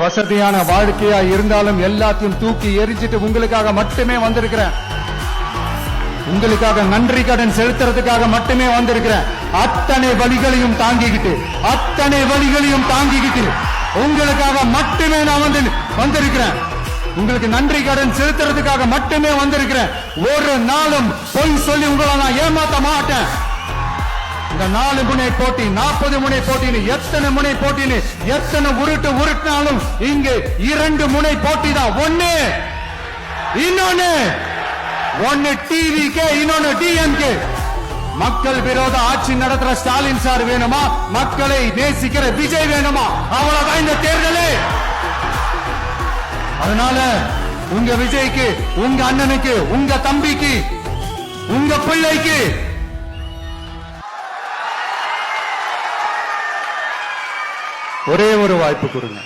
வசதியான வாழ்க்கையா இருந்தாலும் எல்லாத்தையும் தூக்கி எரிஞ்சிட்டு உங்களுக்காக மட்டுமே வந்திருக்கிறேன். உங்களுக்காக நன்றி கடன் செலுத்துறதுக்காக மட்டுமே வந்திருக்கிறேன். அத்தனை வழிகளையும் தாங்கிக்கிட்டு உங்களுக்காக மட்டுமே நான் வந்திருக்கிறேன். உங்களுக்கு நன்றி கடன் செலுத்துறதுக்காக மட்டுமே வந்திருக்கிறேன். ஒரு நாளும் பொய் சொல்லி உங்களை நான் ஏமாத்த மாட்டேன். இந்த 4 முனை போட்டி 40 முனை போட்டின்னு எத்தனை முனை போட்டின்னு எத்தனை உருட்டினாலும் இங்கு 2 முனை போட்டி தான். ஒன்னு டிவிகே, இன்னொன்னு டிஎம்கே. மக்கள் விரோத ஆட்சி நடத்துற ஸ்டாலின் சார் வேணுமா, மக்களை நேசிக்கிற விஜய் வேணுமா? அவ்வளவுதான் இந்த தேர்தலே. அதனால உங்க விஜய்க்கு, உங்க அண்ணனுக்கு, உங்க தம்பிக்கு, உங்க பிள்ளைக்கு ஒரே ஒரு வாய்ப்பு கொடுங்க.